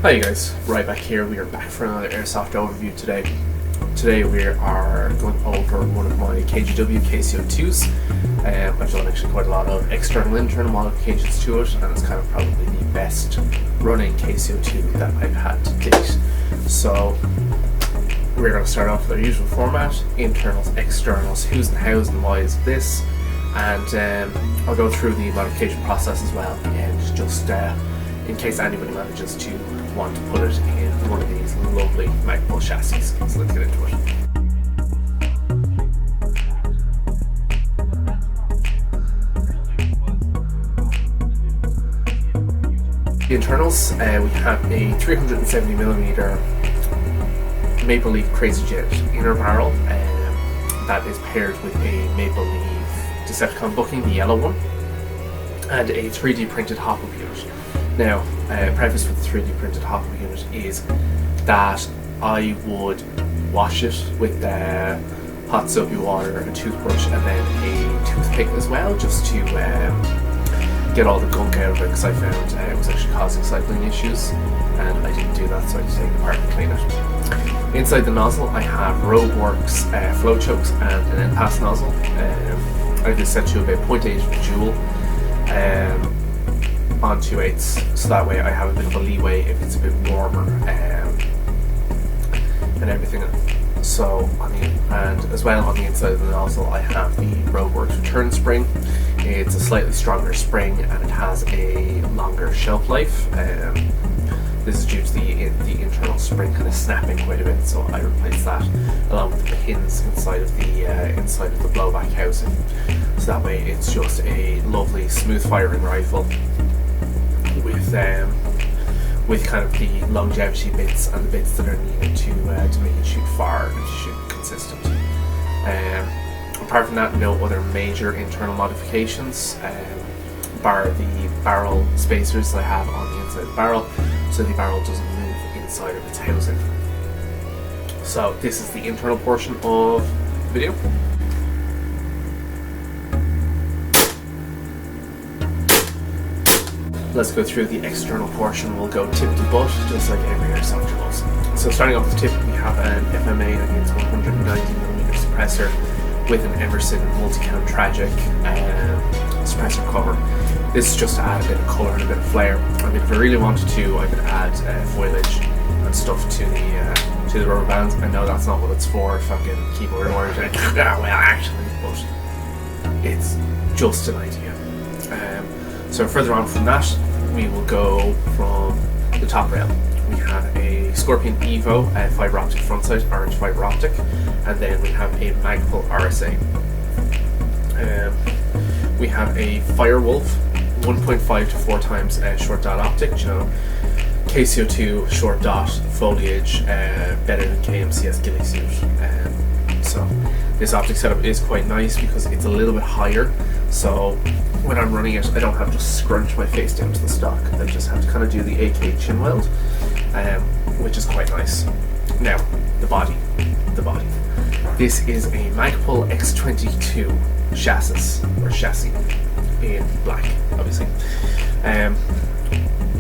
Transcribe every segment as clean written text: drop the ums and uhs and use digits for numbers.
Hi guys, right back here. We are back for another airsoft overview today. Today we are going over one of my KJW KC-02s. I've done actually quite a lot of external and internal modifications to it, and it's kind of probably the best running KC-02 that I've had to date. So we're going to start off with our usual format: internals, externals, who's and how's and why's of this, and I'll go through the modification process as well at the end, just in case anybody manages to want to put it in one of these lovely Magpul chassis. So let's get into it. The internals, we have a 370mm Maple Leaf Crazy Jet inner barrel that is paired with a Maple Leaf Decepticon booking, the yellow one, and a 3D printed hop-up unit. Now, preface with the 3D printed hop-up unit is that I would wash it with hot soapy water, a toothbrush, and then a toothpick as well, just to get all the gunk out of it, because I found it was actually causing cycling issues, and I didn't do that, so I had to take it apart and clean it. Inside the nozzle, I have Rogueworks flow chokes and an end pass nozzle. I just set to about 0.8 joule. On 2/8, so that way I have a bit of a leeway if it's a bit warmer and everything. So and as well on the inside of the nozzle, I have the Rogueworks return spring. It's a slightly stronger spring and it has a longer shelf life. This is due to the internal spring kind of snapping quite a bit, so I replaced that along with the pins inside of the blowback housing. So that way it's just a lovely smooth firing rifle with kind of the longevity bits and the bits that are needed to make it shoot far and to shoot consistent. Apart from that, no other major internal modifications, bar the barrel spacers that I have on the inside of the barrel, so the barrel doesn't move inside of its housing. So this is the internal portion of the video. Let's go through the external portion. We'll go tip to butt, just like every airsoft goes. So starting off with the tip, we have an FMA against 190mm suppressor with an Emerson multi-cam Tragic suppressor cover. This is just to add a bit of colour and a bit of flair. I mean, if I really wanted to, I could add foliage and stuff to the rubber bands. I know that's not what it's for, if I'm getting keyboard warriors. Well, actually, but it's just an idea. So further on from that, we will go from the top rail. We have a Scorpion Evo fibre optic front sight, orange fibre optic, and then we have a Magpul RSA. We have a Firewolf 1.5 to 4 times short dot optic. You know, KC-02 short dot foliage, better than KMCS ghillie suit. So this optic setup is quite nice because it's a little bit higher. So when I'm running it, I don't have to scrunch my face down to the stock. I just have to kind of do the AK chin weld, which is quite nice. Now, the body. This is a Magpul X22 chassis in black, obviously.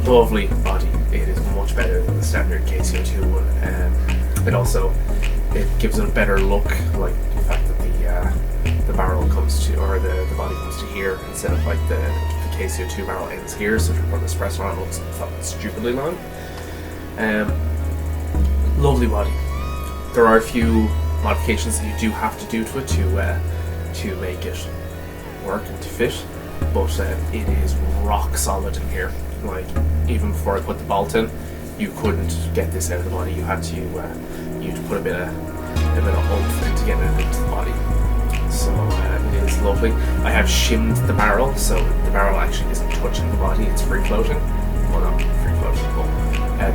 Lovely body. It is much better than the standard KC-02 one. It gives it a better look, like the fact that the barrel comes to, or the body comes to here instead of like the KC-02 barrel ends here, so if you put the suppressor on, it looks stupidly long. Lovely body. There are a few modifications that you do have to do to it to make it work and to fit, but it is rock solid in here. Like, even before I put the bolt in, you couldn't get this out of the body. You had to put a bit of oomph into getting it into the body. So it is lovely. I have shimmed the barrel, so the barrel actually isn't touching the body, it's free floating. Well, not free floating, but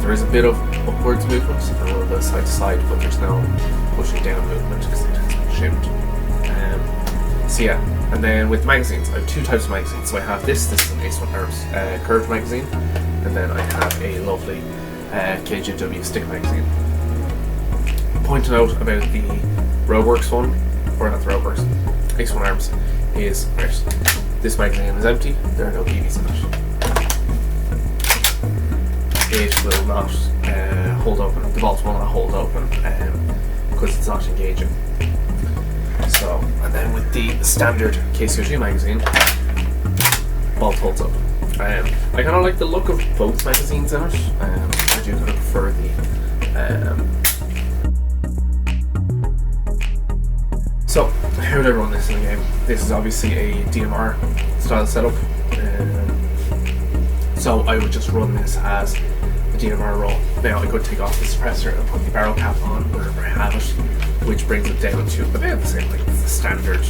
there is a bit of upwards movement and a little bit side to side, but there's no pushing down movement because it has been shimmed. So yeah, and then with magazines, I have 2 types of magazines. So I have this is an Ace 1 Arms curved magazine, and then I have a lovely KJW stick magazine. Point out about the Rogueworks one, or not the Rogueworks, Ace 1 Arms, is right. This magazine is empty, there are no BBs in it. it will not hold open. The bolt will not hold open because it's not engaging. So, and then with the standard KC-02 magazine, bolt holds open. I kind of like the look of both magazines in it. I do kind of prefer the. So, how would I run this in the game? This is obviously a DMR style setup. So I would just run this as a DMR roll. Now I could take off the suppressor and put the barrel cap on wherever I have it, which brings it down to about the same length as the standard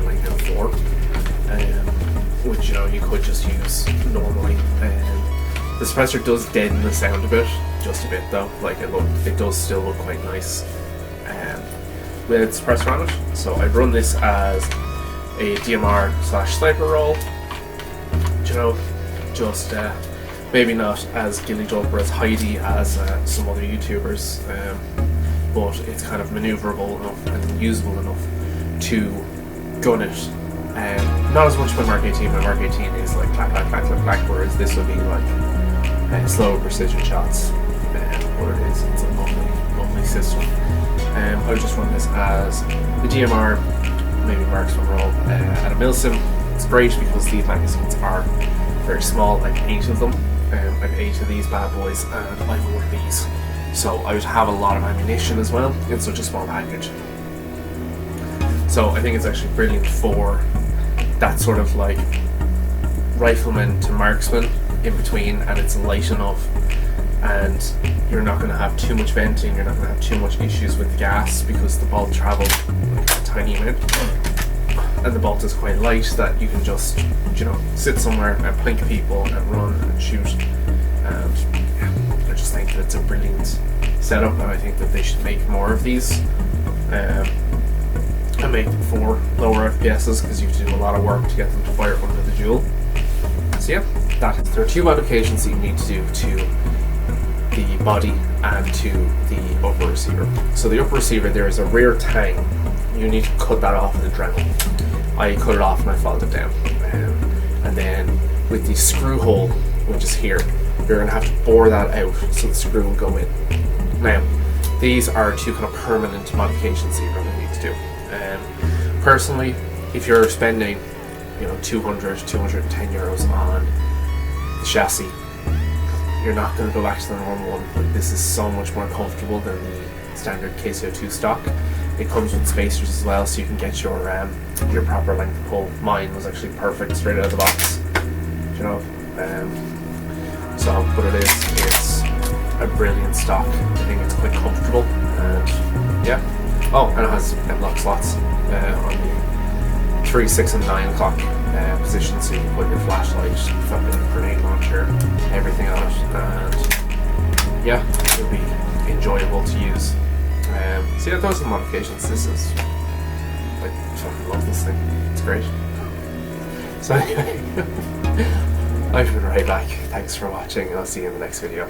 length M4, which you could just use normally. The suppressor does deaden the sound a bit, just a bit though. Like it does still look quite nice with suppressor on it. So I'd run this as a DMR / sniper roll. Just maybe not as gillied up or as hidey as some other YouTubers, but it's kind of manoeuvrable enough and usable enough to gun it. Not as much my Mark 18. My Mark 18 is like clack, clack, clack, clack, clack, whereas this would be like slow precision shots. What it is, it's a lovely system. I would just run this as the DMR, maybe marksman roll at a milsim. It's great because these magazines are very small. I have 8 of them. I have 8 of these bad boys, and I have 1 of these. So I would have a lot of ammunition as well in such a small package. So I think it's actually brilliant for that sort of like rifleman to marksman in between, and it's light enough, and you're not going to have too much venting, you're not going to have too much issues with the gas because the bolt travels like a tiny amount. And the bolt is quite light that you can just, sit somewhere and plink people and run and shoot. And yeah, I just think that it's a brilliant setup, and I think that they should make more of these and make them for lower FPSs, because you have to do a lot of work to get them to fire under the dual. So yeah, there are 2 modifications that you need to do to the body and to the upper receiver. So the upper receiver, there is a rear tang. You need to cut that off with a Dremel. I cut it off and I followed it down. And then with the screw hole, which is here, you're going to have to bore that out so the screw will go in. Now, these are 2 kind of permanent modifications that you're going to need to do. Personally, if you're spending 200, 210 euros on the chassis, you're not going to go back to the normal one. But this is so much more comfortable than the standard KC-02 stock. It comes with spacers as well, so you can get your proper length of pull. Mine was actually perfect straight out of the box, but it's a brilliant stock. I think it's quite comfortable, and yeah. Oh, and it has lock slots on the 3, 6, and 9 o'clock position, so you can put your flashlight, fucking grenade launcher, everything on it, and yeah, it'll be enjoyable to use. So yeah, those are the modifications. This is, I fucking love this thing. It's great. So anyway, I've been right back. Thanks for watching, and I'll see you in the next video.